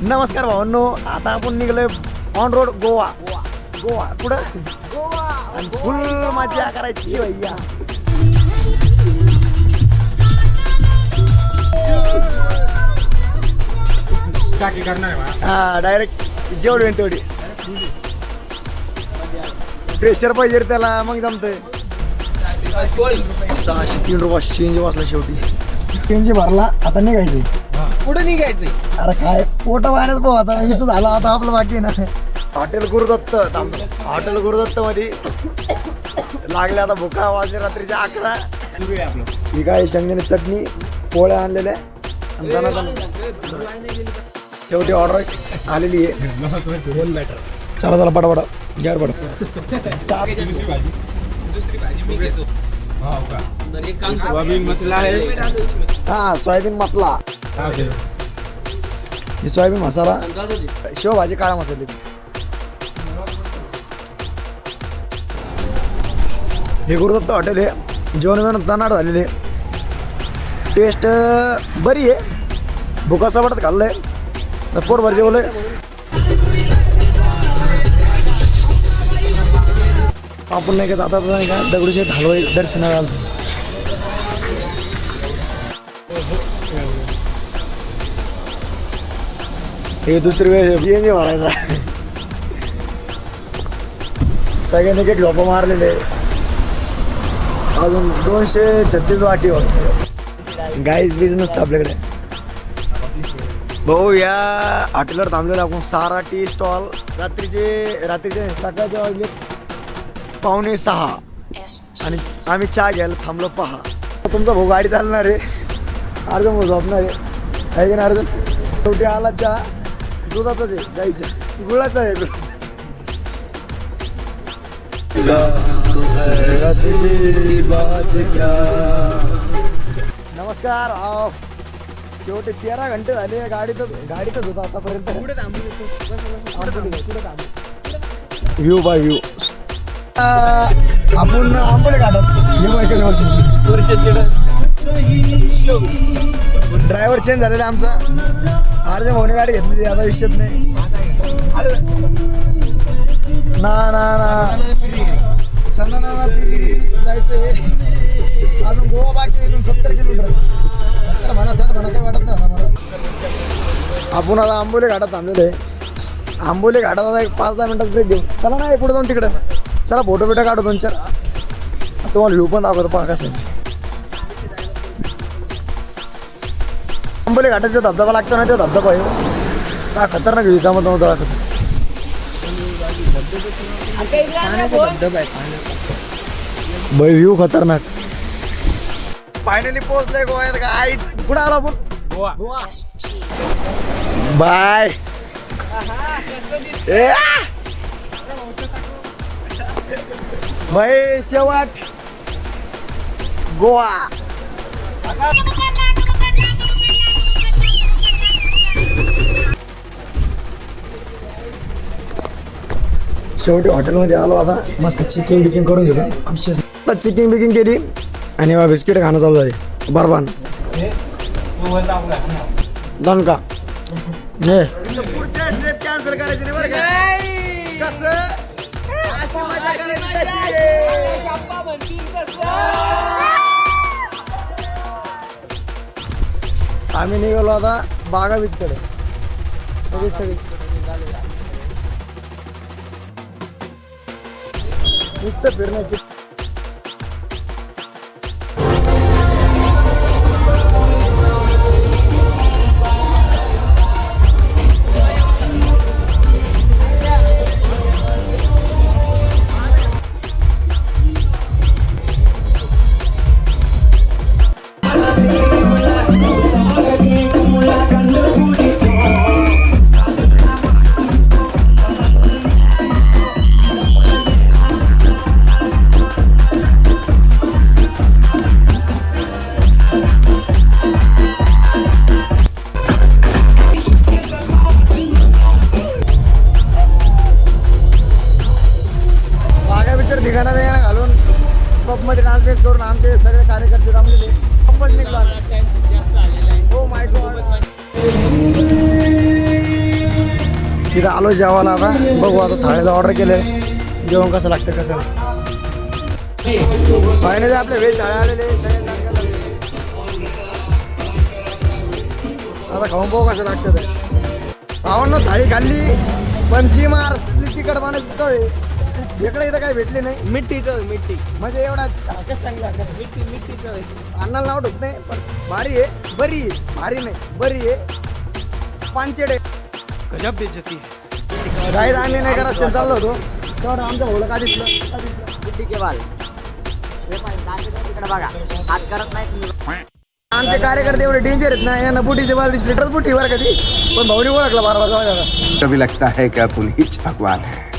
नमस्कार भावांनो, आता आपण निघलोय ऑन रोड गोवा. गोवा कुठं? गोवा. फुल मजा करायची भैया. हा डायरेक्ट जेवढी होईल तेवढी. प्रेशर पाहिजे त्याला, मग जमतंय. 603 रुपये सीएनजी वाचला शेवटी. सीएनजी भरला, आता निघायचं. कुठं निघायचंय? अरे काय पोट बाहेरच भाऊ. आता हिचं झालं, आता आपलं बाकी आहे ना. हॉटेल गुरुदत्त. हॉटेल गुरुदत्त मध्ये लागले आता भुका. वाजले रात्रीचे 11. ही काय शेंगदाणे चटणी पोळ्या आणलेल्या. शेवटी ऑर्डर आलेली आहे. चला चला पटापटा घ्या पट. सोयाबीन मसाला आहे. हा सोयाबीन मसाला. ही सोयाबीन मसाला, शेवभाजी, काळा मसाले. हे गुरुदत्त हॉटेल आहे. जेवण तनाट झालेले. टेस्ट बरी आहे. भुका सवडत खाल्लंय, पोटभर जेवलंय. आपण नाही का जाता नाही का दगडूशेठ हलवाई दर्शनाला आलो. हे दुसरी वेळ सीएनजी भरायचा. सगळ्यांनी एक झोपा मारलेले. अजून 236 वाटी गाईज बिझनेस आपल्याकडे. भाऊ या हॉटेलवर थांबलेला आपण. सारा टी स्टॉल. रात्रीचे सकाळचे वाजले 5:45 आणि आम्ही चहा घ्यायला थांबलो. पहा तुमचा भाऊ गाडी चालणार आहे. अर्जुन भाऊ झोपणार आहे की ना अर्जुन. शेवटी आला चहा. दुधाचाच आहे, गाईच्या गुळाचा आहे. गुळाचा. नमस्कार. हा शेवटी 13 घंटे झाले. गाडीतच होता आतापर्यंत. View by view. आपण आंबोली घाटात ड्रायव्हर चेंज झालेला आमचा. अर्जुन भाऊने गाडी घेतली, आता विषयच नाही. ना सना पिरी जायचंय. अजून गोवा बाकी. इथून 70 किलोमीटर. 70 म्हणा 60 म्हणा काही वाटत नाही मला. आपण आता आंबोली घाटात थांबलेलो आहे. आंबोली घाटात आता एक 5-10 मिनिटात ब्रेक घेऊ. चला ना पुढे जाऊन तिकडे. चला फोटो बिटो काढू 2-4. तुम्हाला व्ह्यू पण दाखवतो पहा कसं आहे. आंबोली घाटाचा धबधबा लागतो ना, तो धबधबा आहे. काय खतरनाक व्ह्यू का मग दाखवतो. बाई व्ह्यू खतरनाक. फायनली पोहोचलोय गोव्यात. काहीच कुठं आलो आपण? गोवा. बाय. बाई शेवट गोवा. शेवटी हॉटेलमध्ये आलो. आता मस्त चिकन बिकिंग करून घेतो. चिकन बिकिंग केली आणि बिस्किट खाणं चालू झाले. बरबान डन का हे पुढच्या ट्रिप कॅन्सल करायची नाही बरं का. कसं अशी मजा करायची. आम्ही निघालो आता बागा बीचकडे. सगळी नुसतं फिरण्याची. तिथं आलो जेवायला. आता बघू आता थाळीचं ऑर्डर केलं, जेवण कसं लागतं कसं. फायनली आपले व्हेज थाळे आलेले. आता खाऊन पाहू कसं लागतं ते. भावांना थाळी खाल्ली, पण जी महाराष्ट्रातली तिखट बनायची चव आहे इकडे इथं काही भेटली नाही. मिट्टी चव मिट्टी म्हणजे एवढा कसं सांगला कसं मिट्टी चव आहे. अन्नाला नाव ठेवत नाही, पण भारी आहे, बरी आहे, भारी नाही बरी आहे, पांचेड आहे. गजब बेइज्जती गाईज आम्ही नाही का रस्त्याने चाललो होतो तेवढं आमचं भाऊला का दिसलं बुड्डी के बाल तिकडे बघा हात करत नाही. आमचे कार्यकर्ते एवढे डेंजर आहेत ना. यांना बुटीचे बाल दिसले तरच बुटी वर कधी, पण भाऊनी ओळखलं बार बार. कभी लगता है कि अपन हिच भगवान है.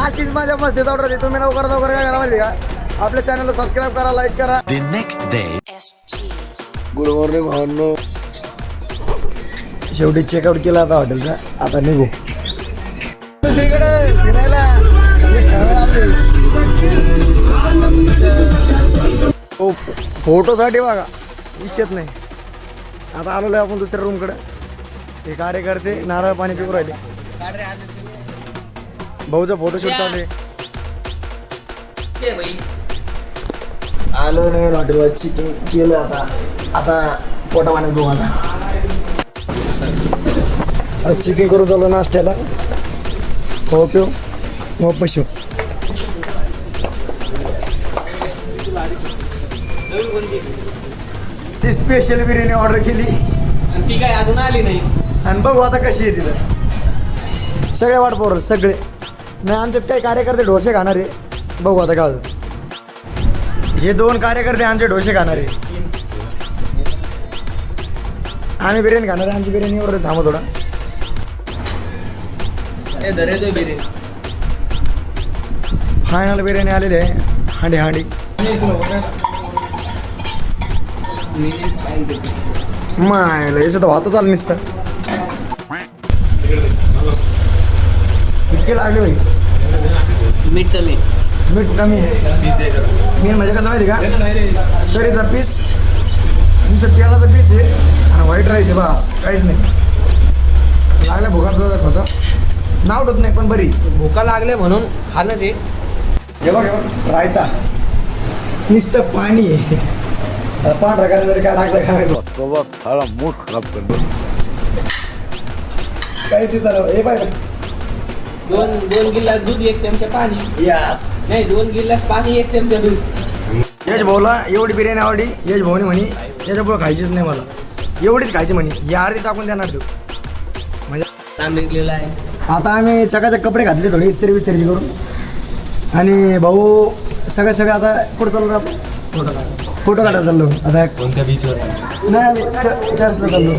अशीच माझ्या मस्ती ऑर्डर तुम्ही लवकर काय करा माहिती का, आपल्या चॅनलला सबस्क्राईब करा, लाईक करा. गुड मॉर्निंग भावांनो. शेवटी चेकआउट केला आता हॉटेलचा. आता निघू दुसरीकडे फिरायला. फोटोसाठी बघा विषयच नाही. आता आलेलो आहे आपण दुसऱ्या रूमकडे. हे कार्यकर्ते नारळ पाणी पिऊ राहिले. भाऊचा फोटोशूट चालू आहे. आलो नवीन हॉटेलवर चिकन केलं. आता पोटा पाण्यात बघू. आता चिकन करून चालू नाश्त्याला. हो पिऊ मग पशू. ती स्पेशल बिर्याणी ऑर्डर केली आणि ती काय अजून आली नाही. आणि बघू आता कशी आहे तिथं. सगळे वाट पोरल सगळे नाही. आमच्यात काही कार्यकर्ते डोसे खाणार आहे. बघू आता काय होतं. हे 2 कार्यकर्ते आमचे डोसे खाणार आहे. आम्ही बिर्याणी खाणार आहे. आमची बिर्याणी एवढं थांबव थोडा. फायनल बिर्याणी आलेली आहे. हांडी हांडी मायला याचं तर वाहतच आलं नसतं. इतके लागले भाई. मीठ कमी मीठ कमी आहे. मेन म्हणजे कसं माहिती का, तरीचा पीस, नुसतं तेलाचा पीस आहे आणि व्हाईट राईस आहे, बस काहीच नाही. लागल्या भुकाचं होतं नाव ठेवत नाही, पण बरी भूका लागले म्हणून खाणं ते. हे बघ रायता, नुसतं पाणी आहे. पांढरा करायला काय टाकलं काय मूड खराब कर दो. काही ते चालू हे पाहिजे. 2 गिलास दूध 1 चमचा पाणी. यस. नाही 2 गिलास पाणी 1 चमचा दूध. यश भाऊला एवढी बिर्याणी आवडली. यश भाऊनी म्हणे याच्यापुढं खायचीच नाही मला, एवढीच खायची म्हणे. या अर्धी टाकून देणार देऊ म्हणजे. निघलेला आहे. आता आम्ही चकाचक कपडे घातले थोडे इस्त्री विस्त्रीची करून. आणि भाऊ सगळं आता कुठं चाललो आपण फोटो काढायला चाललो. आता कोणत्या बीचवर नाही चर्चला चाललो.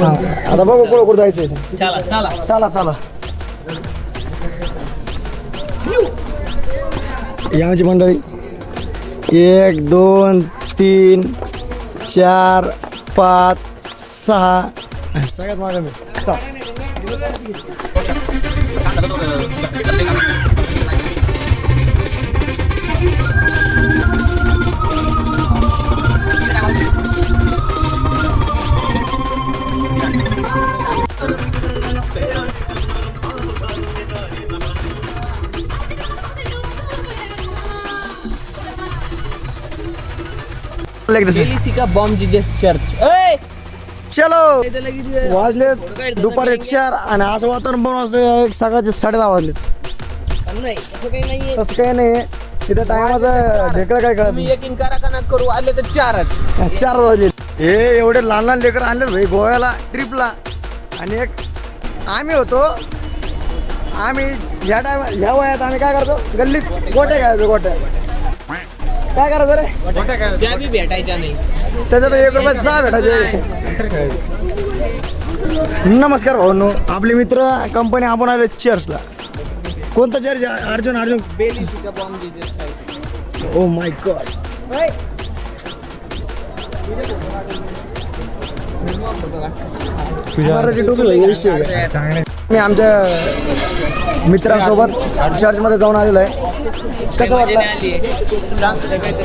हां आता बघू कुठं जायचं आहे. चला चला चला चला. या आमची मंडळी 1 2 3 4 5 6 सगळ्यात मागं मी 6. का बॉम्ब जीजस चर्च. चलो वाजले दुपारी 4 आणि असं वातावरण पण असलं सकाळचे 10:30 वाजले. नाही असं काही नाहीये. तसं काही नाही. इथं टायमाचं ढेकळं काय कळत तुम्ही 1 कारखान्यात करू आले तर 4च. 4 वाजले. हे एवढे लहान लहान लेकर आणले भाई गोव्याला ट्रिपला. आणि एक आम्ही होतो. आम्ही ह्या वयात आम्ही काय करतो, गल्लीत गोट्या खेळायचो. गोट्या काय करायचं रे, त्या बी भेटायच्या नाही. त्याच्यात 1 रुपयात 6 भेटायचे. नमस्कार भाऊंनो, आपले मित्र कंपनी आपण आले चर्चला. कोणता church? Arjun basilica Bom Jesus. Oh my god. मी आमच्या मित्रांसोबत चर्चमध्ये जाऊन आलेलो आहे. कसं वाटलं?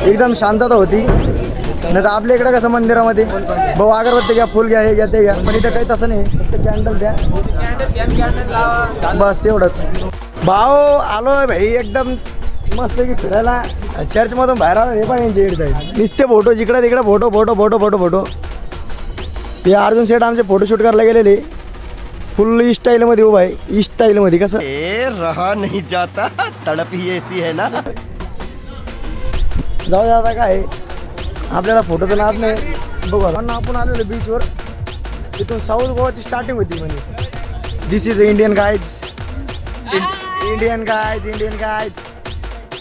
एकदम शांतता होती. नाही तर आपल्या इकडे कसं मंदिरामध्ये भाऊ अगरबत्ती घ्या, फुल घ्या, हे घ्या, ते घ्या, पण इथं काही तसं नाही, फक्त कॅन्डल द्या बस तेवढंच. भाऊ आलोय भाई एकदम मस्त की फिरायला. चर्च मधून बाहेर आलो, हे पण यांचे इकडे नुसते फोटो, जिकडे तिकडे photo photo photo photo photo. ते अर्जुन शेठ आमचे फोटोशूट करायला गेलेले, फुल ई स्टाईलमध्ये उभा आहे. ई स्टाईलमध्ये कसं रहा नहीं जाता, तड़प ही ऐसी है ना. जाऊ दे आता काय आपल्याला फोटोचं नाद नाही. बघू पण आपण आलेलो बीचवर, तिथून साऊथ गोवाची स्टार्टिंग होती. म्हणजे this is Indian guys, Indian guys, Indian guys.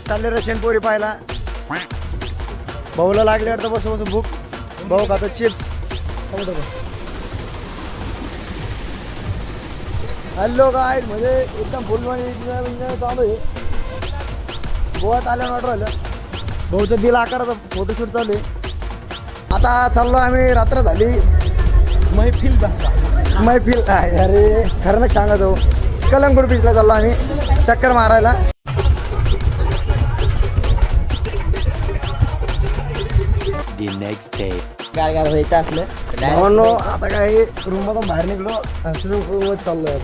चालले रशियन पोरी पाहायला. भाऊला लागले वाटतं बसू बसू भूक. भाऊ खातो चिप्स. समुद्र हॅलो गाईज, म्हणजे एकदम फुल चालू आहे. गोव्यात आल्यानं वाटू राहिलं. भाऊचं दिल आकाराचं फोटोशूट चालू आहे. आता चाललो आम्ही, रात्र झाली. मैफिल आहे. अरे खरं नका सांगतो, कलंगूट बीचला चाललो आम्ही चक्कर मारायला. गार व्हायचं असलं भावांनो आता काय रूममधून बाहेर निघलो, स्विमिंग पूलमध्ये चाललोय.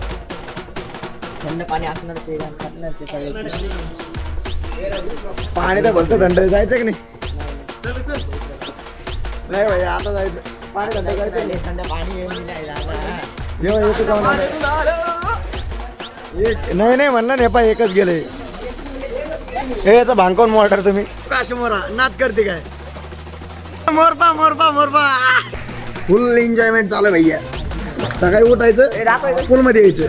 थंड पाणी असणार ते घालणार ते सगळे. पाणी तर भलतं थंड आहे. जायचं की नाही? नाही भाई आता जायचं. पाणी थंड जायचं नाही. थंड पाणी येऊन नाही जाणार. जेव्हा एकच जाऊन नाही नाही म्हणलं नाही, पाय एकच गेले. हे याचं भांगकोन मोटर तुम्ही काशी मोरा नाद करते काय? मोरपा मोरपा मोरपा. फुल एन्जॉयमेंट चालू आहे भैया. सकाळी उठायचं, पूलमध्ये यायचं,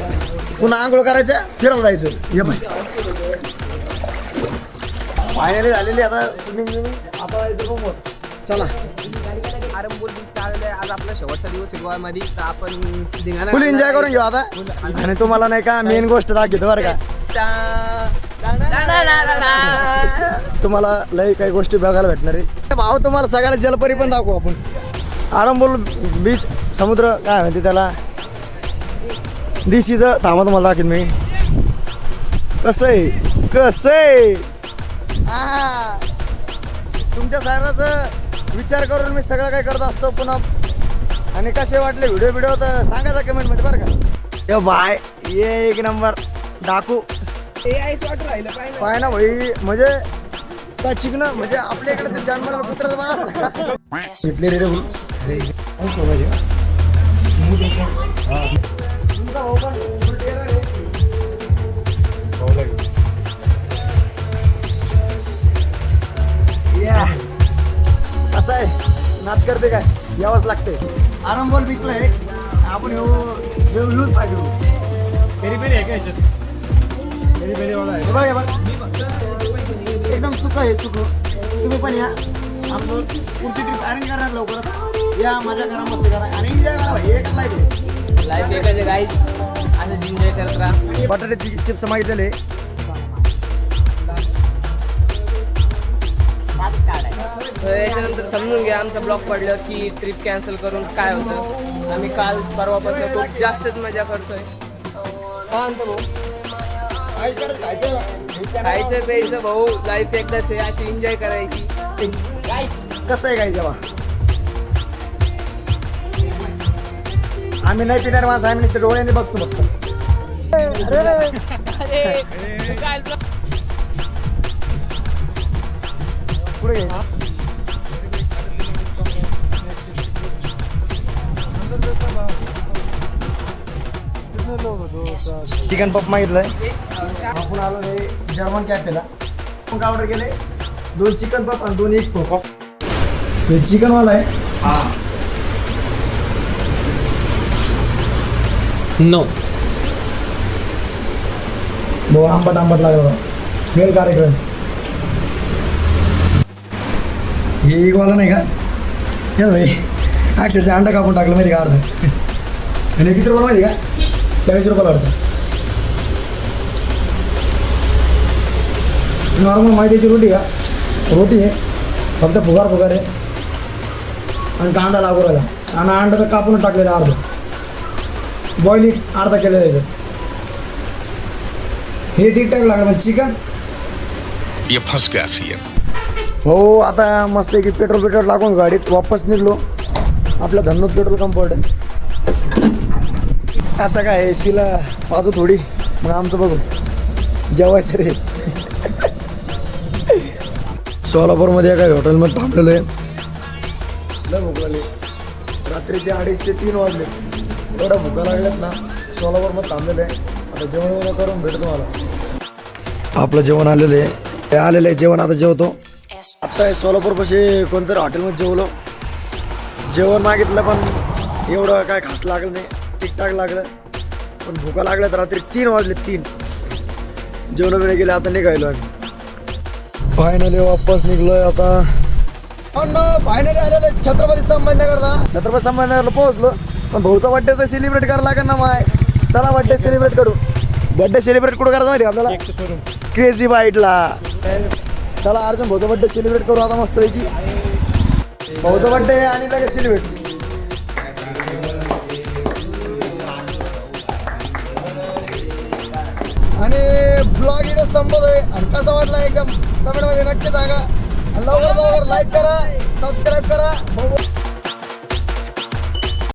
पुन्हा आंघोळ करायचं, फिरायला जायचं. ये बाय फायनली झालेली आता स्विमिंग. आता जायचं रूमवर. चला आरंभोल बीच आलेलं आहे. आज आपला शेवटचा दिवस आहे गोव्यामध्ये, तर आपण फुल एन्जॉय करून घेऊ आता. आणि तुम्हाला नाही का मेन गोष्ट दाखवतो बरं का, तुम्हाला लई काही गोष्टी बघायला भेटणार आहे. भाऊ तुम्हाला सगळ्याला जलपरी पण दाखवू आपण. आरंभोल बीच समुद्र काय म्हणते त्याला, दिशीचं थांबा तुम्हाला दाखवेन मी. कसं आहे कसं आहे. तुमच्या साराचं विचार करून मी सगळं काही करत असतो. पुन्हा आणि कसे वाटले व्हिडिओ तर सांगायचा कमेंटमध्ये बरं का. ए बाय ये एक नंबर डाकू पाय ना भाई. म्हणजे काय चिकन म्हणजे आपल्या इकडे ते जानवर कुत्र्याचं बाळ असतं का. इथले रेडे बोल असं आहे. नाच करते काय यावंच लागते. आरंभोल बीचला आहे आपण येऊच पाहिजे. एकदम सुख आहे सुख. तुम्ही पण या, आमचं पुढची ट्रिप अरेंज करणार लवकरच. या मजा करा, मस्ती करा आणि एन्जॉय करा भाई. एकच लाईफ आहे. लाईफ एकच आहे गाईज, असं एन्जॉय करत राहा. बटाट्याची चिप्स मागितलेले. तर याच्यानंतर समजून घ्या आमचा ब्लॉग पडलं की ट्रिप कॅन्सल करून काय होतं. आम्ही काल परवापासून खूप जास्तच मजा करतोय. काय म्हणतो भाऊ? खायचं प्यायचं भाऊ, लाईफ एकदाच आहे, अशी एन्जॉय करायची. कसं आहे काय जेव्हा आम्ही नाही पिणार माणसं, आम्ही नुसतं डोळ्याने बघतो फक्त. पुढे घ्यायचं. चिकन पप मागितलंय. आपण आलो आहे जर्मन कॅफेला. आपण काय ऑर्डर केले? 2 चिकन पप आणि 2 एग पप. हे चिकनवाला आहे. नो भाऊ आंबट आंबट लागला मेल कार्यक्रम. हे एगवाला नाही का येस भाई. अक्षरशः अंडा कापून टाकलं माहिती का अर्ध. आणि किती रुपयाला माहिती का? 40 रुपयाला वाटतं. नॉर्मल मैद्याची रोटी का रोटी आहे, फक्त फुगार फुगार आहे आणि कांदा लागू राहिला. आणि अंडा तर कापून टाकलेलं अर्ध, बॉइलिंग अर्धा केलेलं आहे. हे ठीकठाक लागलं. पण चिकन ये फंस गया सी हो आता मस्त की पेट्रोल टाकून गाडीत वापस निघलो. आपल्या धन्नोत पेट्रोल पंप आहे. आता काय तिला पाजू थोडी, मग आमचं बघू जेवायचं रे. सोलापूरमध्ये काय हॉटेलमध्ये थांबलेलो आहे. लय भूक लागली. रात्रीचे 2:30 ते 3 वाजले. एवढ्या भुका लागल्यात ना. सोलापूरमध्ये थांबलेलं आहे. आता जेवण वगैरे करून भेटतो मला. आपलं जेवण आलेलं आहे. ते आलेलं आहे जेवण. आता जेवतो. आता सोलापूरपाशी कोणतरी हॉटेलमध्ये जेवलो. जेवण मागितलं पण एवढं काय खास लागलं नाही. ठीकठाक लागलं. पण भुका लागल्यात. रात्री 3 वाजले. 3 जेवण वगैरे गेले. आता निघायलो आम्ही. फायनली वापस निघलोय आता. फायनली आलेलो छत्रपती संभाजीनगरला. छत्रपती संभाजीनगरला पोहोचलो. पण भाऊचा बड्डे तर सेलिब्रेट करायला लागेल ना. माय चला बड्डे सेलिब्रेट करू. बड्डे सेलिब्रेट कुठं करायचं माहिती आपल्याला? क्रेझी बाईटला. चला अर्जुन भाऊचा बड्डे सेलिब्रेट करू आता मस्तपैकी. भाऊचा बड्डे आणि लगेच सेलिब्रेट. आणि ब्लॉग इथे संपतोय. आणि कसा वाटला एकदम कमेंटमध्ये नक्की सांगा. आणि लवकर लाईक करा, सबस्क्राईब करा.